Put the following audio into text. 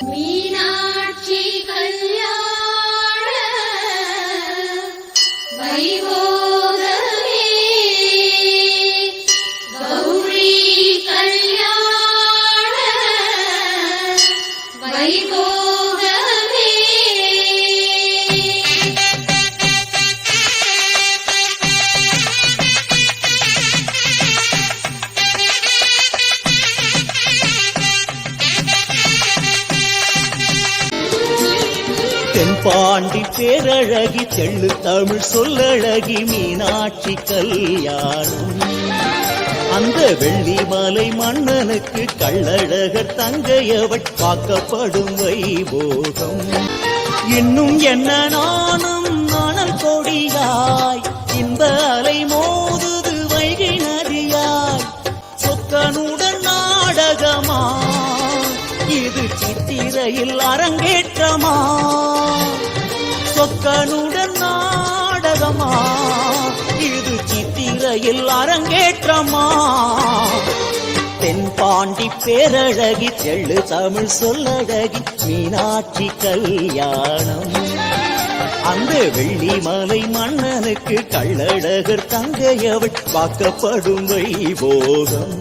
மீனாட்சி கல்யாண வைபோகமே கௌரி கல்யாண வைபோகமே தென்பாண்டி பேரழகி தெள்ளு தமிழ் சொல்லழகி மீனாட்சி கல்யாணம். அந்த வெள்ளிமலை மன்னனுக்கு கள்ளழகர் தங்கையவள் பார்க்கப்படும் வைபோகம். இன்னும் என்ன நானும் நாணல் கொடியாய் இந்த அலை மோதுது வைகை நதியாய். சொக்கனுடன் நாடகமா இது சித்திரையில் அரங்கேற்றமா. சொக்கனுடன் நாடகமா இது சித்திரையில் அரங்கேற்றமா. தென்பாண்டி பேரழகி தெள்ளு தமிழ் சொல்லழகி மீனாட்சி கல்யாணம். அந்த வெள்ளிமலை மன்னனுக்கு கள்ளழகர் தங்கையவள் பார்க்கப்படும் வைபோகம்.